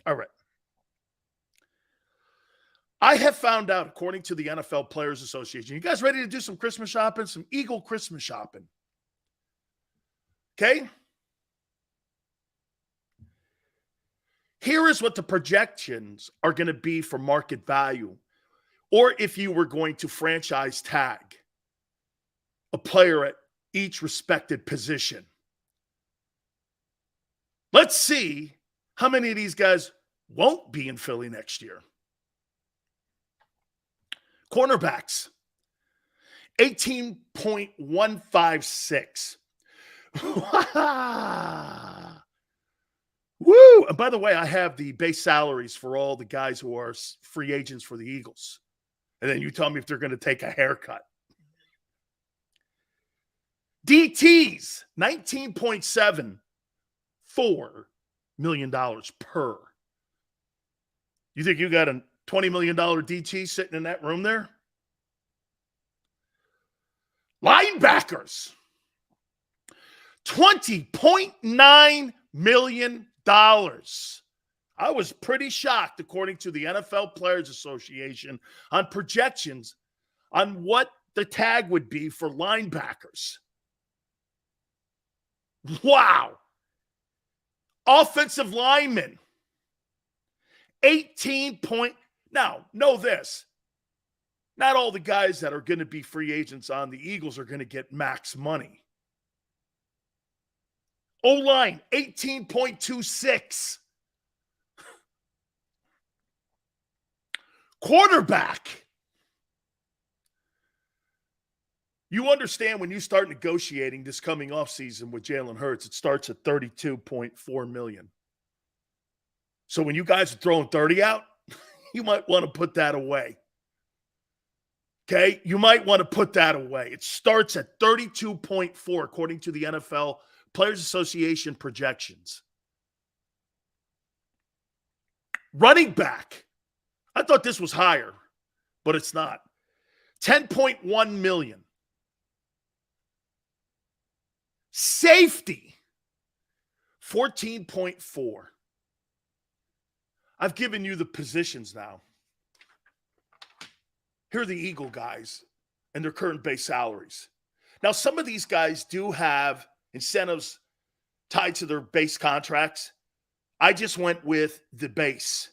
All right. I have found out, according to the NFL Players Association, you guys ready to do some Christmas shopping? Some Eagle Christmas shopping. Okay? Here is what the projections are going to be for market value, or if you were going to franchise tag a player at each respected position. Let's see how many of these guys won't be in Philly next year. Cornerbacks, 18.156. Woo! And by the way, I have the base salaries for all the guys who are free agents for the Eagles. And then you tell me if they're going to take a haircut. DTs, $19.74 million per. You think you got a $20 million DT sitting in that room there? Linebackers, $20.9 million. I was pretty shocked, according to the NFL Players Association, on projections on what the tag would be for linebackers. Wow. Offensive linemen, 18 point. Now, know this. Not all the guys that are going to be free agents on the Eagles are going to get max money. O-line, 18.26. Quarterback. You understand when you start negotiating this coming offseason with Jalen Hurts, it starts at $32.4 million. So when you guys are throwing 30 out, you might want to put that away. Okay? You might want to put that away. It starts at 32.4 according to the NFL Players Association projections. Running back. I thought this was higher, but it's not. 10.1 million. Safety. 14.4. I've given you the positions now. Here are the Eagle guys and their current base salaries. Now, some of these guys do have incentives tied to their base contracts. I just went with the base.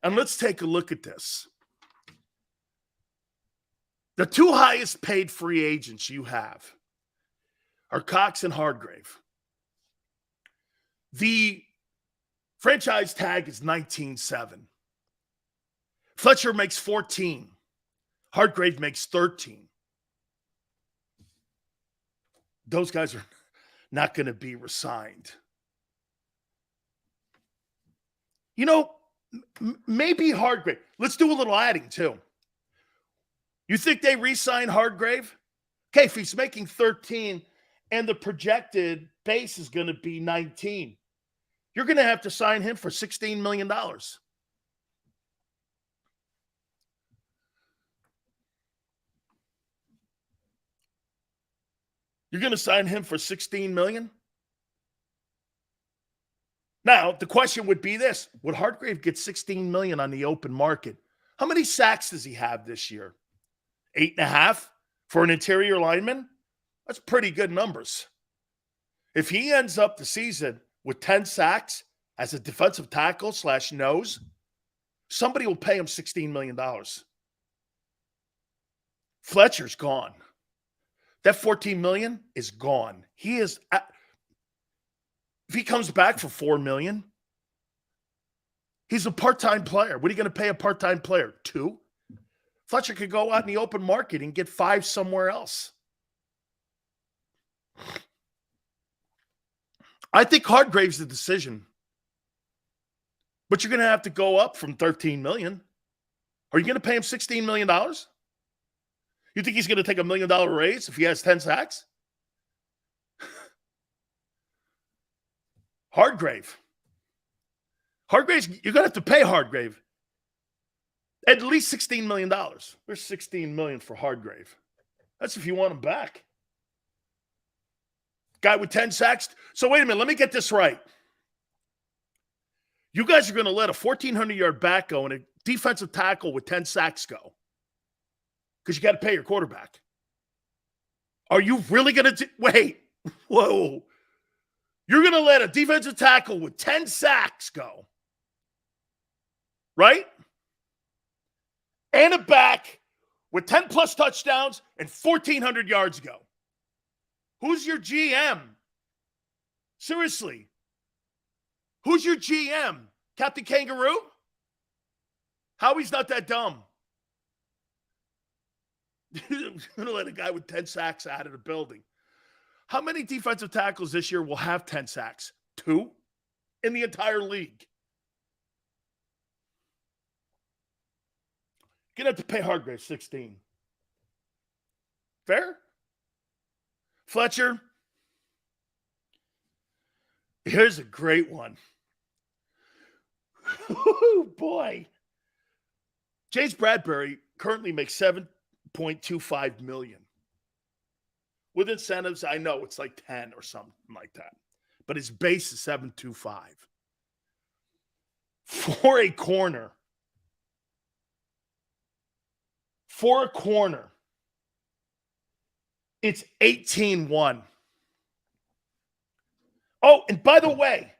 And let's take a look at this. The two highest paid free agents you have are Cox and Hargrave. The franchise tag is 19.7. Fletcher makes 14. Hargrave makes 13. Those guys are not going to be re-signed. You know, maybe Hargrave. Let's do a little adding, too. You think they re-sign Hargrave? Okay, if he's making 13 and the projected base is going to be 19, you're going to have to sign him for $16 million. You're going to sign him for $16 million? Now, the question would be this. Would Hargrave get $16 million on the open market? How many sacks does he have this year? 8.5 for an interior lineman? That's pretty good numbers. If he ends up the season with 10 sacks as a defensive tackle / nose, somebody will pay him $16 million. Fletcher's gone. That $14 million is gone. He is, if he comes back for $4 million, he's a part-time player. What are you going to pay a part-time player? 2? Fletcher could go out in the open market and get 5 somewhere else. I think Hargrave's the decision. But you're going to have to go up from $13 million. Are you going to pay him $16 million? You think he's going to take $1 million raise if he has 10 sacks? Hargrave's, you're going to have to pay Hargrave at least $16 million. There's $16 million for Hargrave. That's if you want him back. Guy with 10 sacks. So wait a minute, let me get this right. You guys are going to let a 1,400-yard back go and a defensive tackle with 10 sacks go because you got to pay your quarterback. Are you really going to wait? Whoa. You're going to let a defensive tackle with 10 sacks go, right? And a back with 10-plus touchdowns and 1,400 yards go. Who's your GM? Seriously. Who's your GM? Captain Kangaroo? Howie's not that dumb. You're going to let a guy with 10 sacks out of the building. How many defensive tackles this year will have 10 sacks? 2 in the entire league. You're going to have to pay Hargrave 16. Fair? Fletcher? Here's a great one. Oh, boy. James Bradbury currently makes $7.25 million. With incentives, I know it's like 10 or something like that. But his base is 7.25. For a corner. It's 18-1. Oh, and by the way,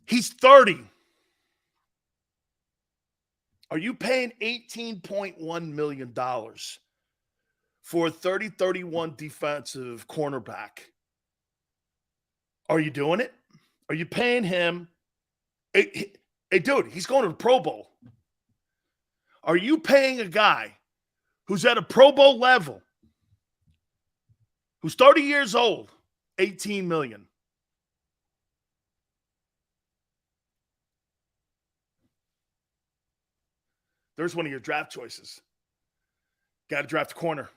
he's 30. Are you paying $18.1 million for a 30-31 defensive cornerback? Are you doing it? Are you paying him? Hey, dude, he's going to the Pro Bowl. Are you paying a guy who's at a Pro Bowl level, who's 30 years old, $18 million? There's one of your draft choices. Got to draft a corner.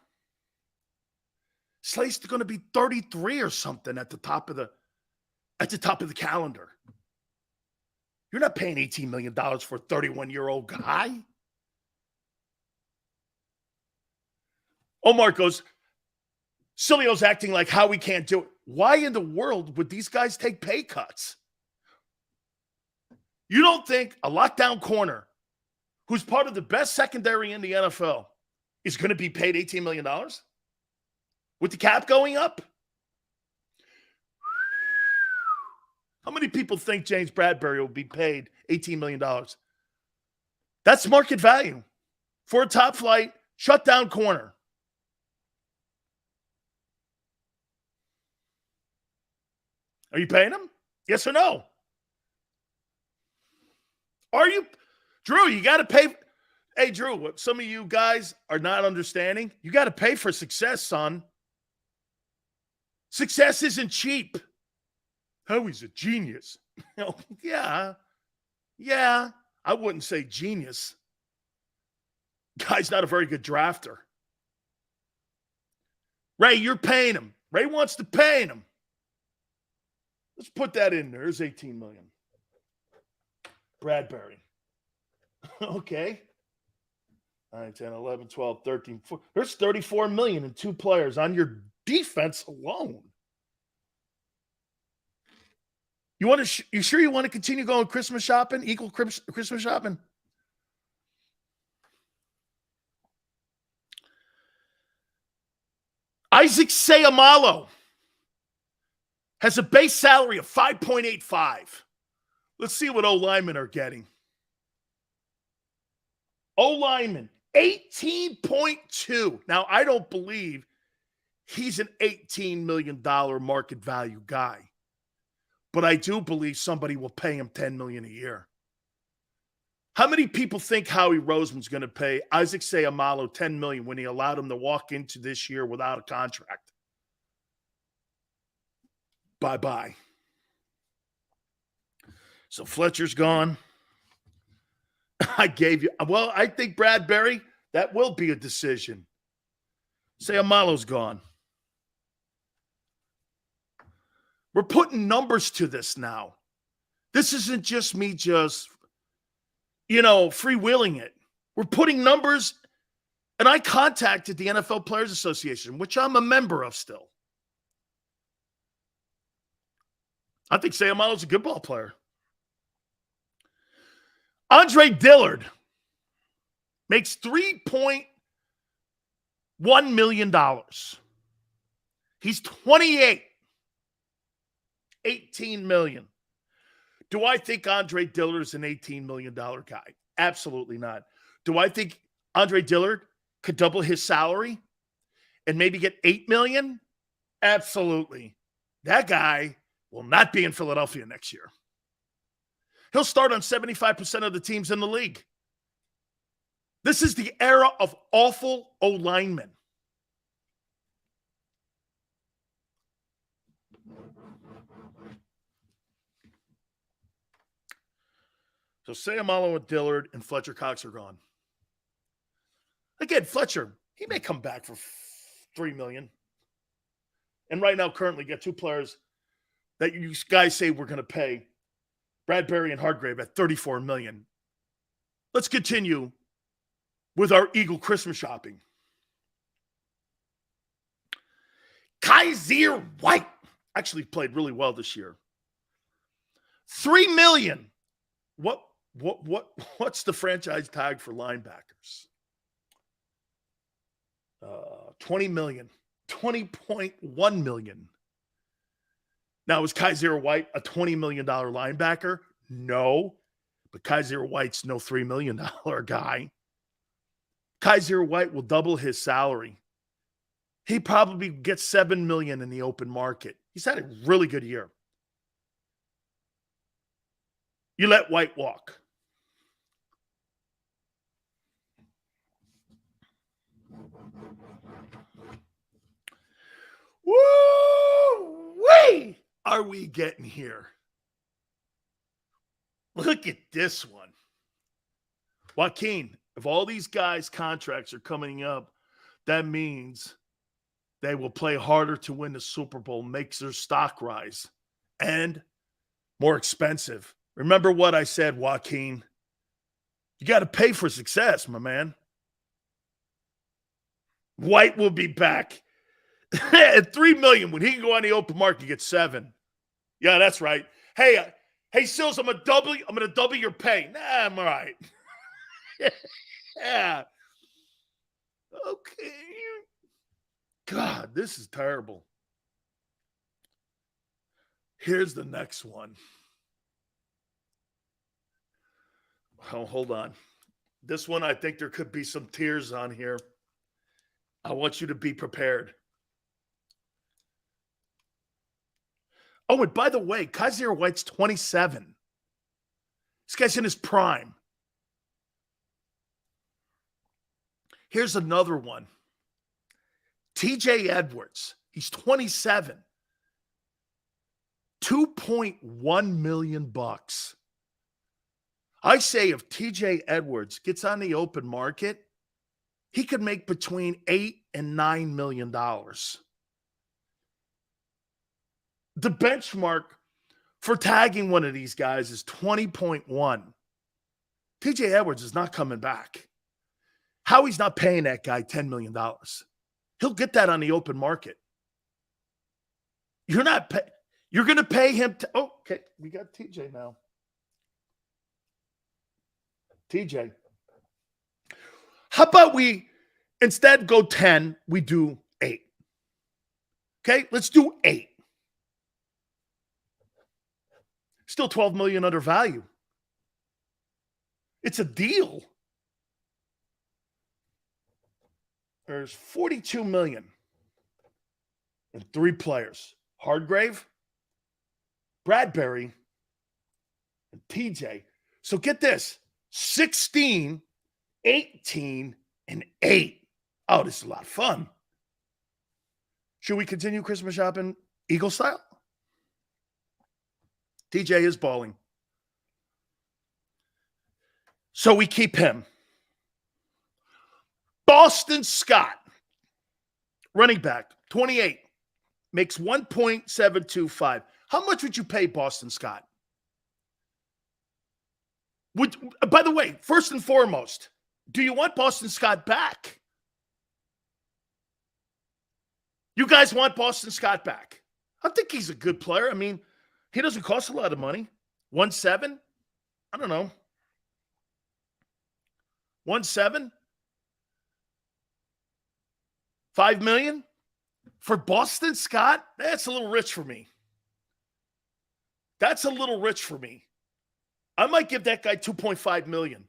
Slate's going to be 33 or something at the top of the calendar. You're not paying $18 million for a 31-year-old guy. Omar goes, Sileo's acting like how we can't do it. Why in the world would these guys take pay cuts? You don't think a lockdown corner who's part of the best secondary in the NFL is going to be paid $18 million? With the cap going up? How many people think James Bradbury will be paid $18 million? That's market value for a top flight, shutdown corner. Are you paying him? Yes or no? Are you? Drew, you got to pay. Hey, Drew, what some of you guys are not understanding, you got to pay for success, son. Success isn't cheap. Howie's a genius. Yeah. I wouldn't say genius. Guy's not a very good drafter. Ray, you're paying him. Ray wants to pay him. Let's put that in there. There's $18 million. Bradbury. Okay. 9, 10, 11, 12, 13, 14. There's $34 million in 2 players on your defense alone. You sure you want to continue going Christmas shopping? Equal Christmas shopping? Isaac Seumalo has a base salary of $5.85. Let's see what O-linemen are getting. O-lineman, $18.2. Now, I don't believe he's an $18 million market value guy. But I do believe somebody will pay him $10 million a year. How many people think Howie Roseman's going to pay Isaac Seumalo $10 million when he allowed him to walk into this year without a contract? Bye-bye. So Fletcher's gone. I think Bradbury, that will be a decision. Seumalo's gone. We're putting numbers to this now. This isn't just me freewheeling it. We're putting numbers, and I contacted the NFL Players Association, which I'm a member of still. I think Seumalo's a good ball player. Andre Dillard makes $3.1 million. He's 28. $18 million. Do I think Andre Dillard is an $18 million guy? Absolutely not. Do I think Andre Dillard could double his salary and maybe get $8 million? Absolutely. That guy will not be in Philadelphia next year. He'll start on 75% of the teams in the league. This is the era of awful O-linemen. So Seumalo and Dillard and Fletcher Cox are gone. Again, Fletcher, he may come back for $3 million. And right now, currently, get two players that you guys say we're going to pay, Bradbury and Hargrave, at $34 million. Let's continue with our Eagle Christmas shopping. Kaiser White actually played really well this year. $3 million. What's the franchise tag for linebackers? $20 million. $20.1 million. Now, is Kaiser White a $20 million linebacker? No. But Kaiser White's no $3 million guy. Kaiser White will double his salary. He probably gets $7 million in the open market. He's had a really good year. You let White walk. Woo-wee! Are we getting here? Look at this one. Joaquin, if all these guys' contracts are coming up, that means they will play harder to win the Super Bowl, makes their stock rise, and more expensive. Remember what I said, Joaquin. You got to pay for success, my man. White will be back at $3 million. When he can go on the open market, you get $7 million. Yeah, that's right. Hey, Silz, I'm gonna double your pay. Nah, I'm all right. Yeah. Okay. God, this is terrible. Here's the next one. Oh, hold on. This one, I think there could be some tears on here. I want you to be prepared. Oh, and by the way, Kaiser White's 27. This guy's in his prime. Here's another one. TJ Edwards. He's 27. $2.1 million. I say if TJ Edwards gets on the open market, he could make between $8 and $9 million. The benchmark for tagging one of these guys is 20.1. TJ Edwards is not coming back. Howie's not paying that guy $10 million. He'll get that on the open market. You're going to pay him. Okay, we got TJ now. TJ. How about we instead go 10, we do 8. Okay, let's do 8. Still $12 million under value. It's a deal. There's $42 million and 3 players. Hargrave, Bradbury, and TJ. So get this. 16, 18, and 8. Oh, this is a lot of fun. Should we continue Christmas shopping Eagle style? TJ is balling. So we keep him. Boston Scott, running back, 28, makes $1.725. How much would you pay Boston Scott? By the way, first and foremost, do you want Boston Scott back? You guys want Boston Scott back? I think he's a good player. I mean, He doesn't cost a lot of money. 1.7? I don't know. 1.7? $5 million? For Boston Scott? That's a little rich for me. That's a little rich for me. I might give that guy $2.5 million.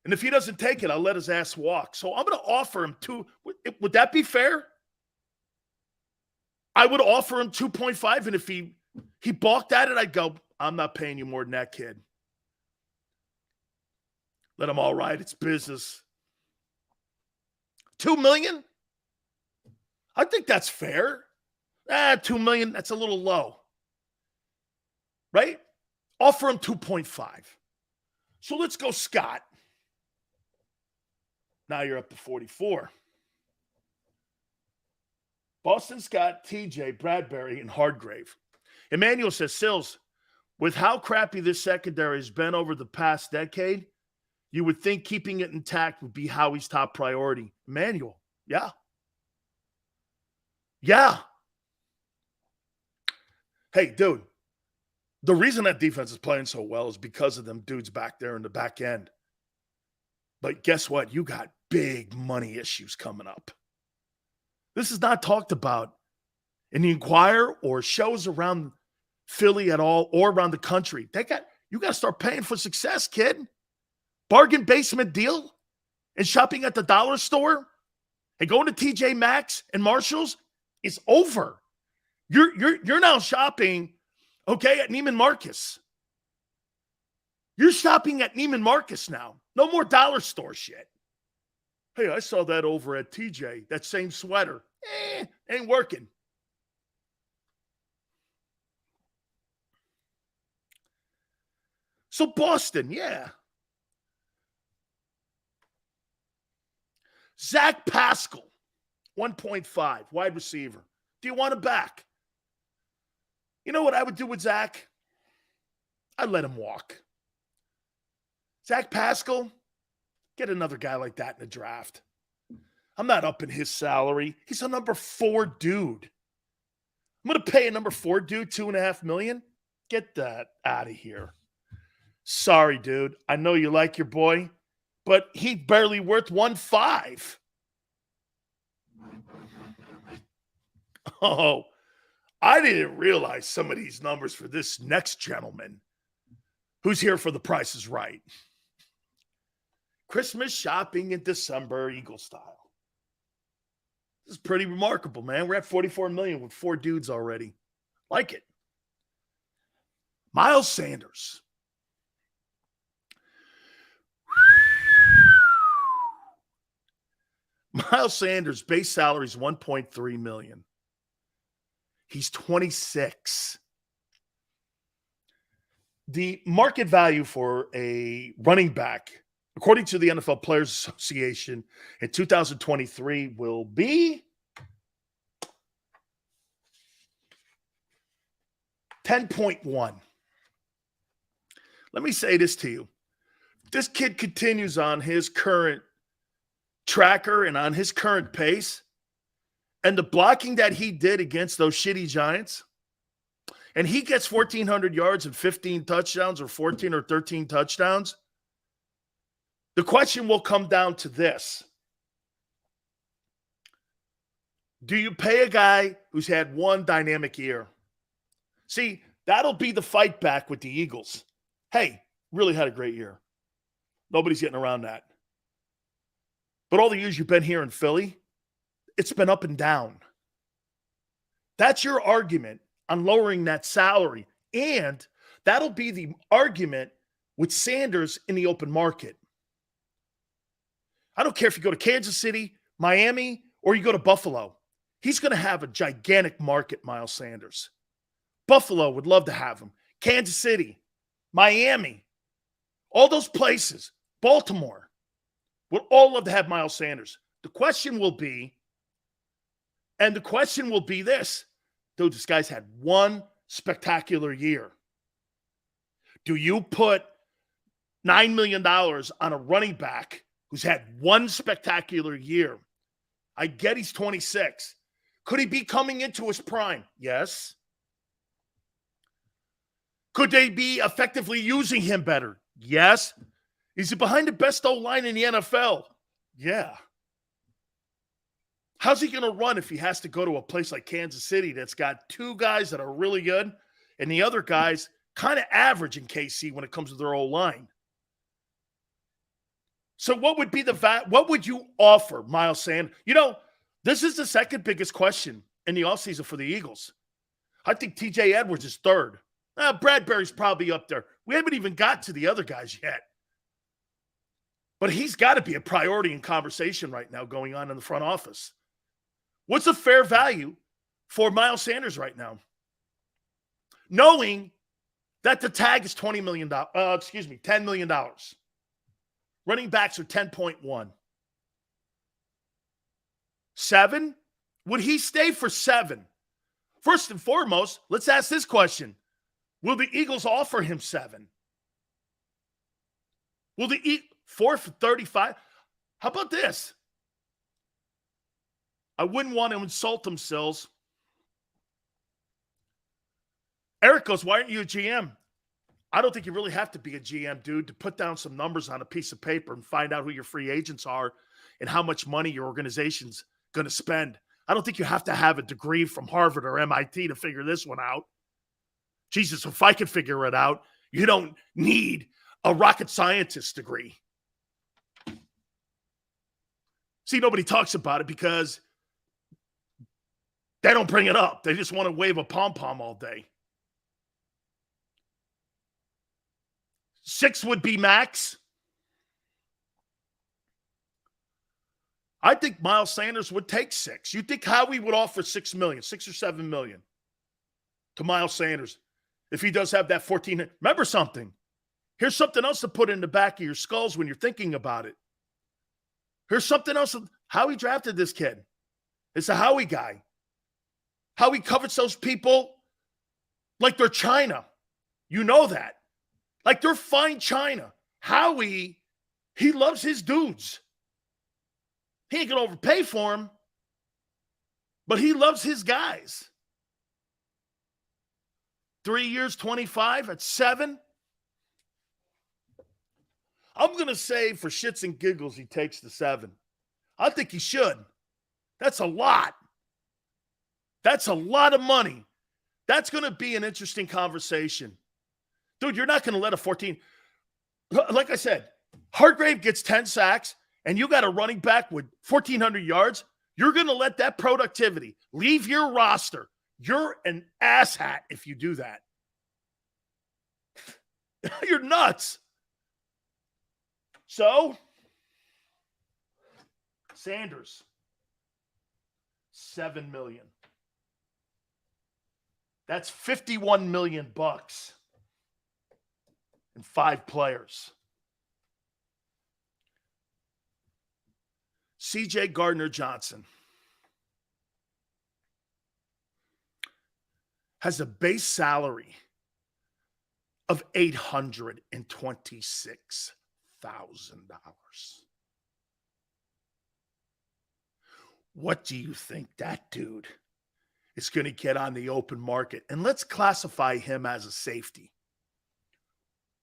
And if he doesn't take it, I'll let his ass walk. So I'm going to offer him two. Would that be fair? I would offer him 2.5, and if he balked at it, I'd go, I'm not paying you more than that, kid. Let him all ride. It's business. $2 million? I think that's fair. $2 million, that's a little low. Right? Offer him 2.5. So let's go Scott. Now you're up to 44. Boston Scott, TJ, Bradbury, and Hargrave. Emmanuel says, Silz, with how crappy this secondary has been over the past decade, you would think keeping it intact would be Howie's top priority. Emmanuel, yeah. Yeah. Hey, dude, the reason that defense is playing so well is because of them dudes back there in the back end. But guess what? You got big money issues coming up. This is not talked about in the Inquirer or shows around Philly at all or around the country. You got to start paying for success, kid. Bargain basement deal and shopping at the dollar store and going to TJ Maxx and Marshall's is over. You're now shopping, okay, at Neiman Marcus. You're shopping at Neiman Marcus now. No more dollar store shit. Hey, I saw that over at TJ, that same sweater. Ain't working. So Boston, yeah. Zach Pascal, 1.5, wide receiver. Do you want him back? You know what I would do with Zach? I'd let him walk. Zach Pascal, get another guy like that in the draft. I'm not upping his salary. He's a number 4 dude. I'm going to pay a number 4 dude $2.5 million. Get that out of here. Sorry, dude. I know you like your boy, but he's barely worth 1.5. Oh, I didn't realize some of these numbers for this next gentleman who's here for the Price is Right. Christmas shopping in December, Eagle style. This is pretty remarkable, man. We're at 44 million with 4 dudes already. Like it. Miles Sanders. Miles Sanders' base salary is $1.3 million. He's 26. The market value for a running back, according to the NFL Players Association, in 2023 will be $10.1. Let me say this to you. This kid continues on his current tracker and on his current pace, and the blocking that he did against those shitty Giants, and he gets 1,400 yards and 15 touchdowns or 14 or 13 touchdowns, the question will come down to this. Do you pay a guy who's had one dynamic year? See, that'll be the fight back with the Eagles. Hey, really had a great year. Nobody's getting around that. But all the years you've been here in Philly, it's been up and down. That's your argument on lowering that salary. And that'll be the argument with Sanders in the open market. I don't care if you go to Kansas City, Miami, or you go to Buffalo. He's going to have a gigantic market, Miles Sanders. Buffalo would love to have him. Kansas City, Miami, all those places, Baltimore, would all love to have Miles Sanders. The question will be this. Dude, this guy's had one spectacular year. Do you put $9 million on a running back who's had one spectacular year? I get he's 26. Could he be coming into his prime? Yes. Could they be effectively using him better? Yes. Is he behind the best O-line in the NFL? Yeah. How's he going to run if he has to go to a place like Kansas City that's got two guys that are really good and the other guys kind of average in KC when it comes to their O-line? So what would be what would you offer Miles Sanders? This is the second biggest question in the offseason for the Eagles. I think TJ Edwards is third. Bradbury's probably up there. We haven't even got to the other guys yet. But he's got to be a priority in conversation right now going on in the front office. What's a fair value for Miles Sanders right now? Knowing that the tag is $10 million. Running backs are 10.1. 7? Would he stay for 7? First and foremost, let's ask this question. Will the Eagles offer him 7? Will the 4 for 35? How about this? I wouldn't want to insult him, Silz. Eric goes, why aren't you a GM? I don't think you really have to be a GM, dude, to put down some numbers on a piece of paper and find out who your free agents are and how much money your organization's going to spend. I don't think you have to have a degree from Harvard or MIT to figure this one out. Jesus, if I could figure it out, you don't need a rocket scientist degree. See, nobody talks about it because they don't bring it up. They just want to wave a pom-pom all day. 6 would be max. I think Miles Sanders would take 6. You think Howie would offer $6 million, $6 or $7 million to Miles Sanders if he does have that 14? Remember something. Here's something else to put in the back of your skulls when you're thinking about it. Here's something else. Howie drafted this kid. It's a Howie guy. Howie covets those people like they're China. You know that. Like they're fine China. Howie, he loves his dudes. He ain't going to overpay for them, but he loves his guys. 3 years, 25 at 7. I'm going to say for shits and giggles, he takes the 7. I think he should. That's a lot. That's a lot of money. That's going to be an interesting conversation. Dude, you're not going to let a 14. Like I said, Hargrave gets 10 sacks, and you got a running back with 1,400 yards. You're going to let that productivity leave your roster. You're an asshat if you do that. You're nuts. So, Sanders, $7 million. That's $51 million bucks and 5 players. C.J. Gardner-Johnson has a base salary of $826,000. What do you think that dude is going to get on the open market? And let's classify him as a safety.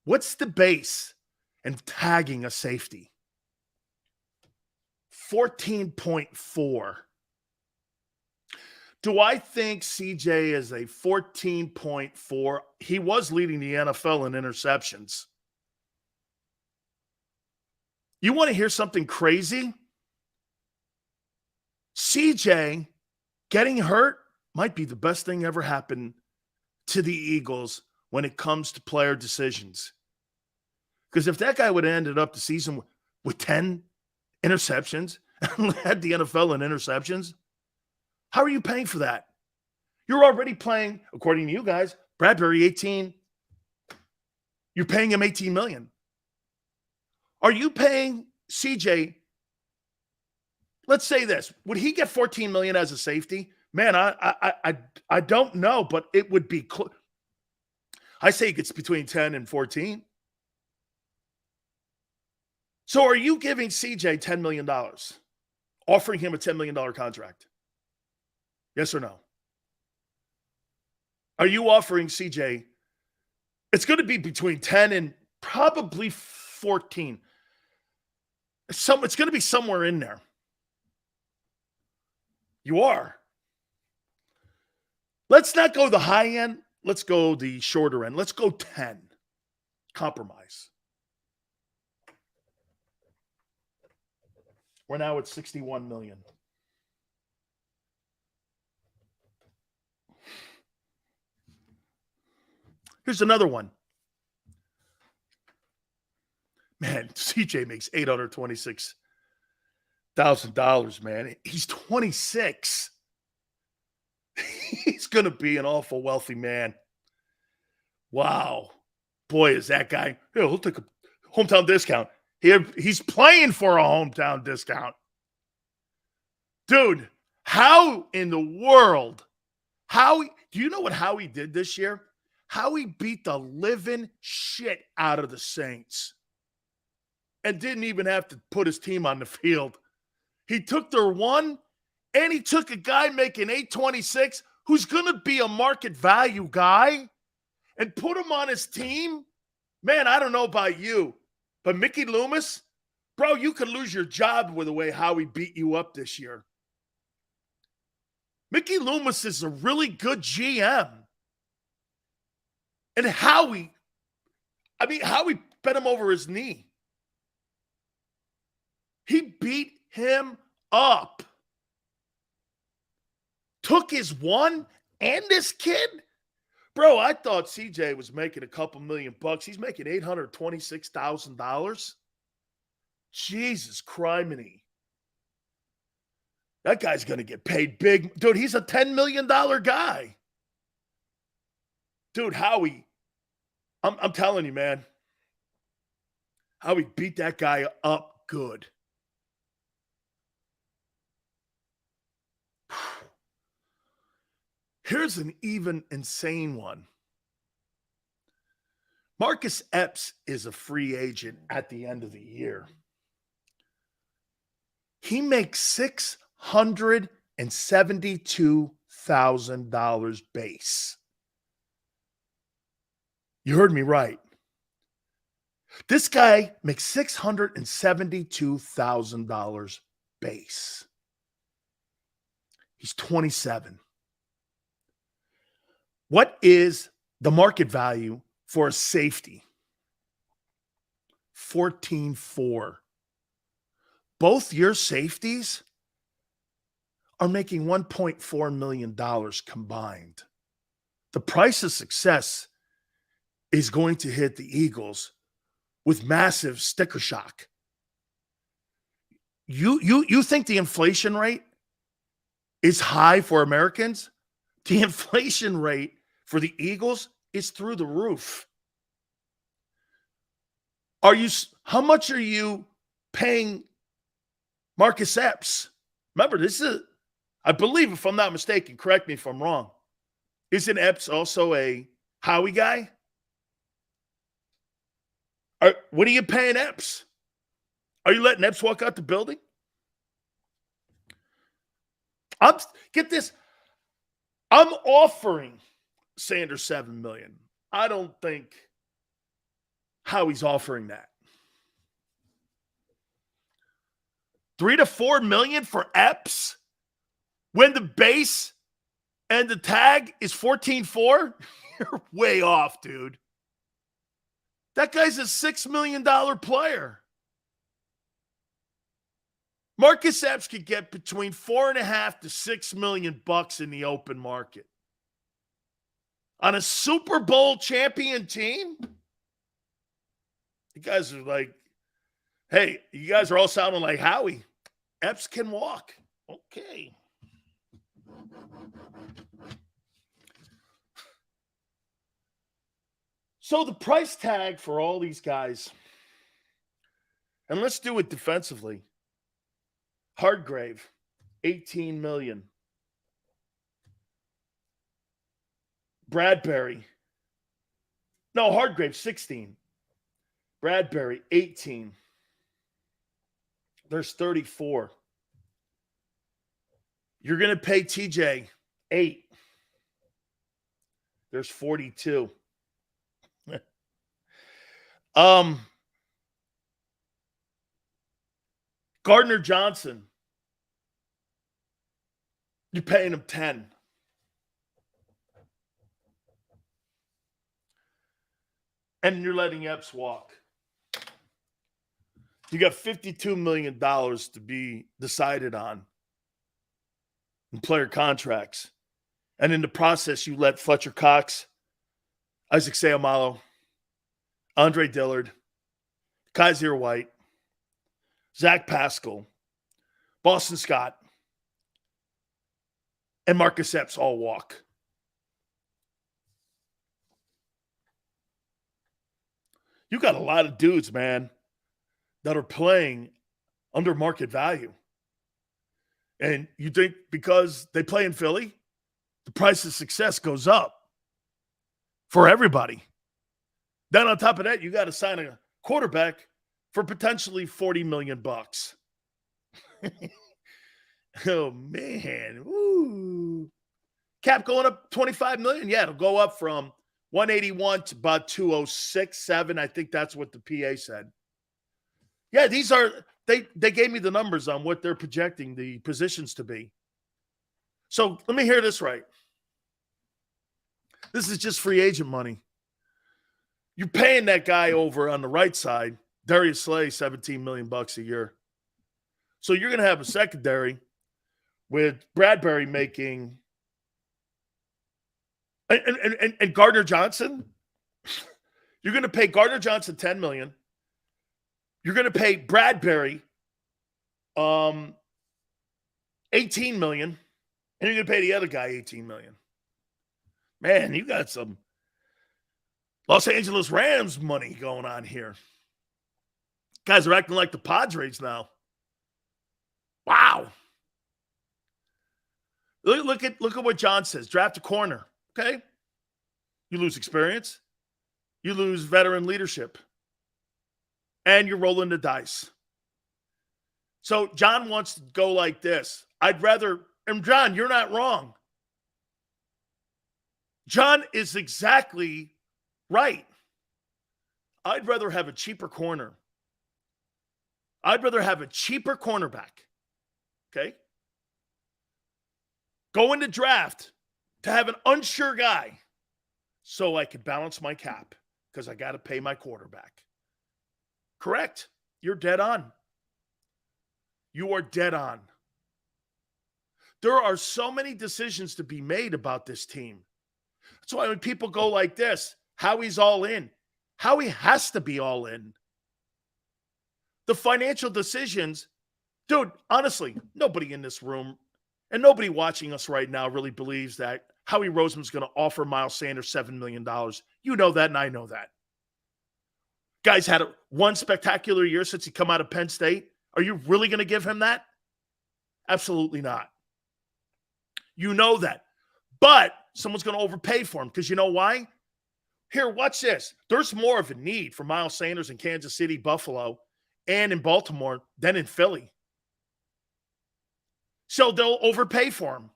What's the base and tagging a safety? 14.4. Do I think CJ is a 14.4? He was leading the NFL in interceptions. You want to hear something crazy? CJ getting hurt might be the best thing ever happened to the Eagles when it comes to player decisions. Because if that guy would have ended up the season with 10 interceptions and led the NFL in interceptions, how are you paying for that? You're already playing, according to you guys, Bradbury 18. You're paying him $18 million. Are you paying CJ? Let's say this. Would he get $14 million as a safety? Man, I don't know, but it would be close. I say it gets between 10 and 14. So are you giving CJ $10 million? Offering him a $10 million contract? Yes or no? Are you offering CJ It's going to be between 10 and probably 14. It's going to be somewhere in there. You are. Let's not go the high end. Let's go the shorter end. Let's go 10. Compromise. We're now at 61 million. Here's another one. Man, CJ makes $826,000, man. He's 26. He's going to be an awful wealthy man. Wow. Boy, is that guy. Yeah, he'll take a hometown discount. He's playing for a hometown discount. Dude, how in the world? Do you know what Howie did this year? Howie beat the living shit out of the Saints and didn't even have to put his team on the field. He took their one, and he took a guy making $826 who's going to be a market value guy and put him on his team. Man, I don't know about you, but Mickey Loomis, bro, you could lose your job with the way Howie beat you up this year. Mickey Loomis is a really good GM. And Howie bent him over his knee. He beat him up. Took his one and this kid. Bro, I thought CJ was making a couple $1 million. He's making $826,000. Jesus criminy. That guy's going to get paid big. Dude, he's a $10 million guy. Dude, Howie, I'm telling you, man. Howie beat that guy up good. Here's an even insane one. Marcus Epps is a free agent at the end of the year. He makes $672,000 base. You heard me right. This guy makes $672,000 base. He's 27. What is the market value for a safety? 14.4. Both your safeties are making $1.4 million combined. The price of success is going to hit the Eagles with massive sticker shock. You think the inflation rate is high for Americans? The inflation rate for the Eagles is through the roof. How much are you paying Marcus Epps? Remember, this is, I believe, if I'm not mistaken, correct me if I'm wrong, isn't Epps also a Howie guy? What are you paying Epps? Are you letting Epps walk out the building? Get this. I'm offering Sanders $7 million. I don't think Howie's offering that. $3 to $4 million for Epps when the base and the tag is 14.4? You're way off, dude. That guy's a $6 million player. Marcus Epps could get between $4.5 to $6 million in the open market. On a Super Bowl champion team? You guys are like, hey, you guys are all sounding like Howie. Epps can walk. Okay. So the price tag for all these guys, and let's do it defensively. Hargrave, $18 million. Bradbury. No, Hargrave, 16. Bradbury, 18. There's 34. You're going to pay TJ 8. There's 42. Gardner Johnson, you're paying him 10. And you're letting Epps walk. You got $52 million to be decided on in player contracts. And in the process, you let Fletcher Cox, Isaac Seumalo, Andre Dillard, Kaiser White, Zach Pascal, Boston Scott, and Marcus Epps all walk. You got a lot of dudes, man, that are playing under market value. And you think because they play in Philly, the price of success goes up for everybody. Then on top of that, you got to sign a quarterback for potentially $40 million. Oh, man. Ooh. Cap going up $25 million. Yeah, it'll go up from 181 to about 206.7. I think that's what the PA said. Yeah, these are they gave me the numbers on what they're projecting the positions to be. So let me hear this right. This is just free agent money. You're paying that guy over on the right side, Darius Slay, $17 million a year. So you're going to have a secondary with Bradbury making and Gardner Johnson. You're going to pay Gardner Johnson $10 million. You're going to pay Bradbury $18 million, and you're going to pay the other guy $18 million. Man, you got some Los Angeles Rams money going on here. Guys are acting like the Padres now. Wow. Look at what John says. Draft a corner. Okay. You lose experience. You lose veteran leadership. And you're rolling the dice. So John wants to go like this. I'd rather, and John, you're not wrong. John is exactly right. I'd rather have a cheaper corner. I'd rather have a cheaper cornerback. Okay? Go into draft to have an unsure guy so I can balance my cap because I got to pay my quarterback. Correct. You're dead on. You are dead on. There are so many decisions to be made about this team. That's why when people go like this, Howie's all in. Howie has to be all in. The financial decisions, dude, honestly, nobody in this room and nobody watching us right now really believes that Howie Roseman's going to offer Miles Sanders $7 million. You know that, and I know that. Guy's had one spectacular year since he come out of Penn State. Are you really going to give him that? Absolutely not. You know that. But someone's going to overpay for him because you know why? Here, watch this. There's more of a need for Miles Sanders in Kansas City, Buffalo, and in Baltimore than in Philly. So they'll overpay for him.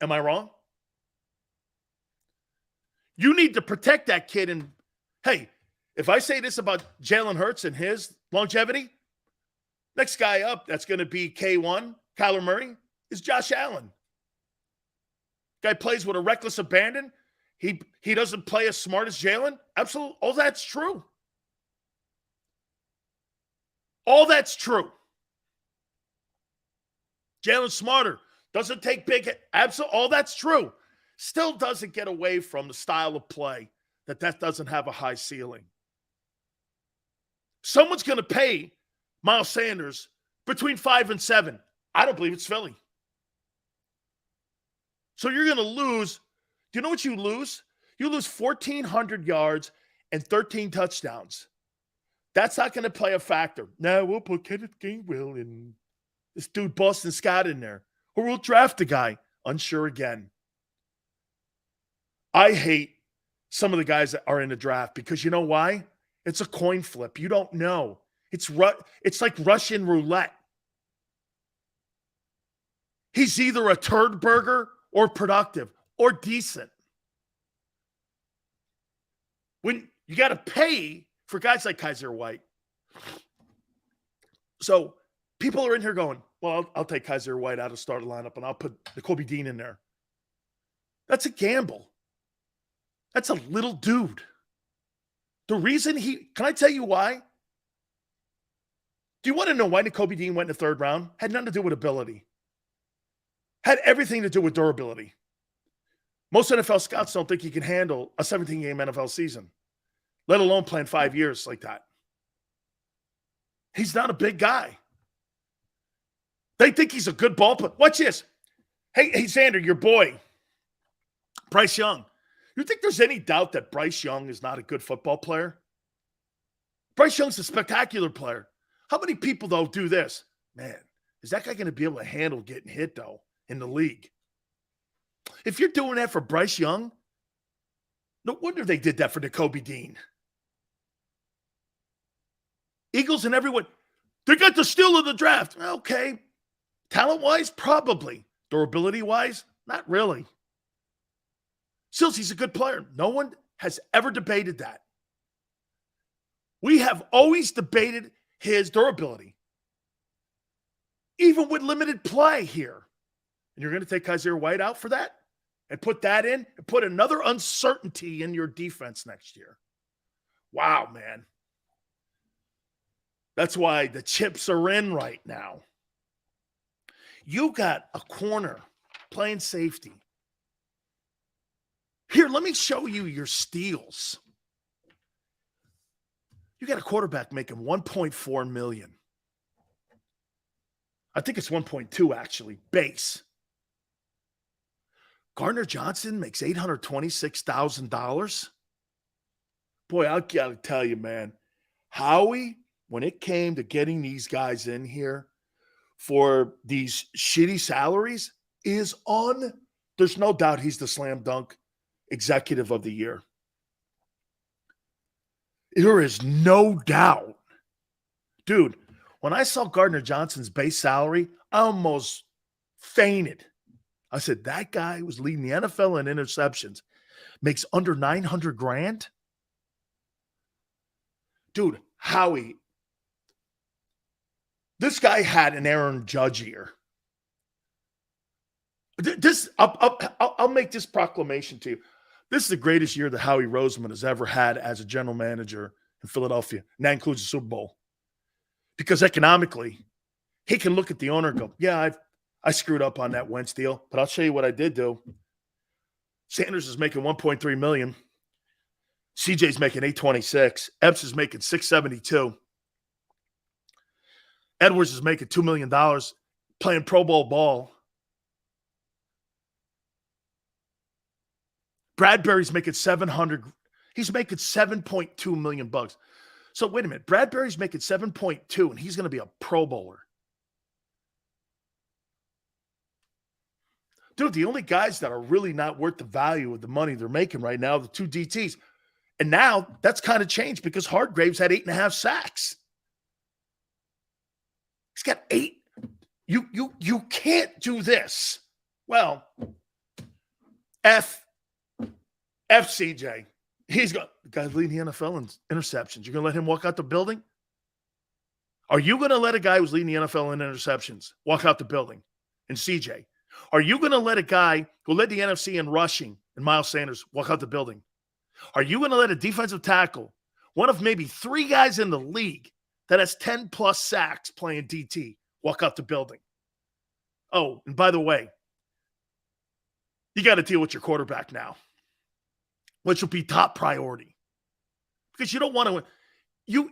Am I wrong? You need to protect that kid. And, hey, if I say this about Jalen Hurts and his longevity, next guy up that's going to be K1, Kyler Murray, is Josh Allen. Guy plays with a reckless abandon. He doesn't play as smart as Jalen. Absolutely. All that's true. All that's true. Jalen's smarter. Doesn't take big hit. Absolutely. All that's true. Still doesn't get away from the style of play that doesn't have a high ceiling. Someone's going to pay Miles Sanders between 5 and 7. I don't believe it's Philly. So you're going to lose. Do you know what you lose? You lose 1,400 yards and 13 touchdowns. That's not going to play a factor. No, we'll put Kenneth Gainwell and this dude Boston Scott in there. Or we'll draft a guy. Unsure again. I hate some of the guys that are in the draft because you know why? It's a coin flip. You don't know. It's like Russian roulette. He's either a turd burger or productive or decent. When You got to pay for guys like Kaiser White. So people are in here going, well, I'll take Kaiser White out of starting lineup and I'll put Nakobe Dean in there. That's a gamble. That's a little dude. The reason can I tell you why? Do you want to know why Nakobe Dean went in the third round? Had nothing to do with ability. Had everything to do with durability. Most NFL scouts don't think he can handle a 17-game NFL season, let alone playing 5 years like that. He's not a big guy. They think he's a good ball player. Watch this. Hey, Xander, your boy, Bryce Young. You think there's any doubt that Bryce Young is not a good football player? Bryce Young's a spectacular player. How many people, though, do this? Man, is that guy going to be able to handle getting hit, though, in the league? If you're doing that for Bryce Young, no wonder they did that for Nakobe Dean. Eagles and everyone, they got the steal of the draft. Okay. Talent-wise, probably. Durability-wise, not really. Silz, he's a good player. No one has ever debated that. We have always debated his durability, even with limited play here. And you're going to take Kaiser White out for that and put that in and put another uncertainty in your defense next year. Wow, man. That's why the chips are in right now. You got a corner playing safety. Here, let me show you your steals. You got a quarterback making $1.4 million. I think it's 1.2 actually, base. Gardner Johnson makes $826,000. Boy, I got to tell you, man, Howie, when it came to getting these guys in here for these shitty salaries, there's no doubt he's the slam dunk executive of the year. There is no doubt. Dude, when I saw Gardner Johnson's base salary, I almost fainted. I said, that guy was leading the NFL in interceptions, makes under $900,000. Dude, Howie, this guy had an Aaron Judge year. I'll make this proclamation to you. This is the greatest year that Howie Roseman has ever had as a general manager in Philadelphia, and that includes the Super Bowl. Because economically, he can look at the owner and go, yeah, I screwed up on that Wentz deal, but I'll show you what I did do. Sanders is making $1.3 million. CJ's making $826. Epps is making $672. Edwards is making $2 million playing Pro Bowl ball. Bradbury's making $700. He's making $7.2 million bucks. So wait a minute. Bradbury's making 7.2 and he's going to be a Pro Bowler. Dude, the only guys that are really not worth the value of the money they're making right now are the two DTs. And now that's kind of changed because Hargraves had 8.5 sacks. He's got 8. You can't do this. Well, CJ. He's got the guy's leading the NFL in interceptions. You're going to let him walk out the building? Are you going to let a guy who's leading the NFL in interceptions walk out the building? And CJ, are you going to let a guy who led the NFC in rushing and Miles Sanders walk out the building? Are you going to let a defensive tackle, one of maybe 3 guys in the league that has 10-plus sacks playing DT, walk out the building? Oh, and by the way, you got to deal with your quarterback now, which will be top priority. Because you don't want to – you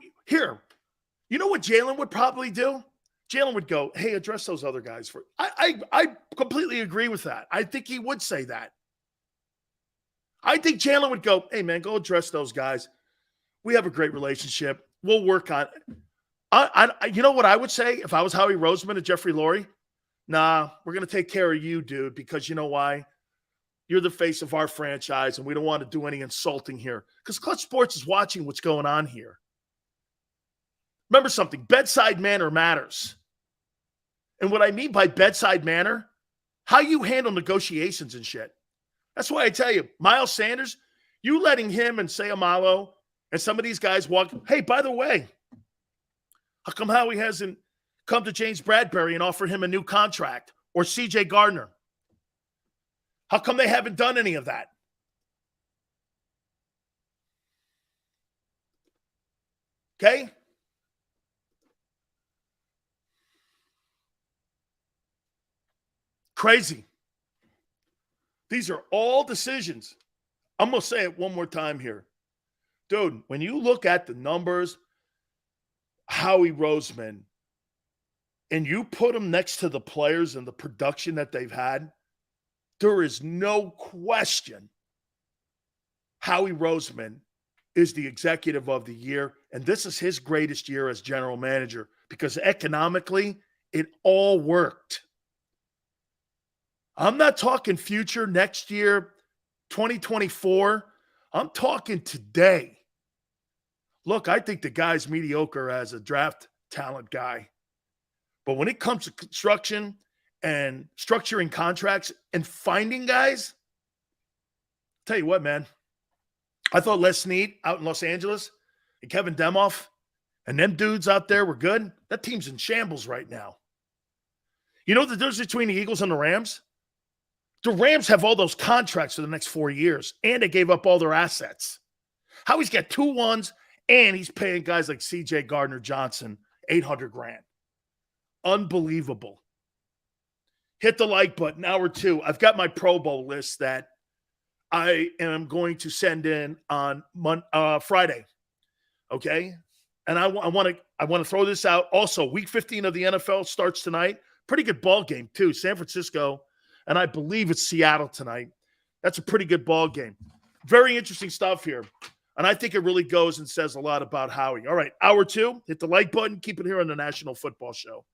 know what Jalen would probably do? Jalen would go, hey, address those other guys. For I completely agree with that. I think he would say that. I think Jalen would go, hey, man, go address those guys. We have a great relationship. We'll work on it. You know what I would say if I was Howie Roseman and Jeffrey Lurie? Nah, we're going to take care of you, dude, because you know why? You're the face of our franchise, and we don't want to do any insulting here. Because Clutch Sports is watching what's going on here. Remember something, bedside manner matters. And what I mean by bedside manner, how you handle negotiations and shit. That's why I tell you, Miles Sanders, you letting him and Sayamalo And some of these guys walk, hey, by the way, how come Howie hasn't come to James Bradbury and offered him a new contract, or CJ Gardner? How come they haven't done any of that? Okay? Crazy. These are all decisions. I'm going to say it one more time here. Dude, when you look at the numbers, Howie Roseman, and you put them next to the players and the production that they've had, there is no question Howie Roseman is the executive of the year, and this is his greatest year as general manager because economically, it all worked. I'm not talking future next year, 2024. I'm talking today. Look, I think the guy's mediocre as a draft talent guy. But when it comes to construction and structuring contracts and finding guys, tell you what, man, I thought Les Snead out in Los Angeles and Kevin Demoff and them dudes out there were good. That team's in shambles right now. You know the difference between the Eagles and the Rams? The Rams have all those contracts for the next 4 years, and they gave up all their assets. Howie's got 2 ones, and he's paying guys like C.J. Gardner-Johnson $800,000. Unbelievable. Hit the like button. Hour 2. I've got my Pro Bowl list that I am going to send in on Friday. Okay, and I want to throw this out. Also, Week 15 of the NFL starts tonight. Pretty good ball game too. San Francisco. And I believe it's Seattle tonight. That's a pretty good ball game. Very interesting stuff here. And I think it really goes and says a lot about Howie. All right, hour 2. Hit the like button. Keep it here on the National Football Show.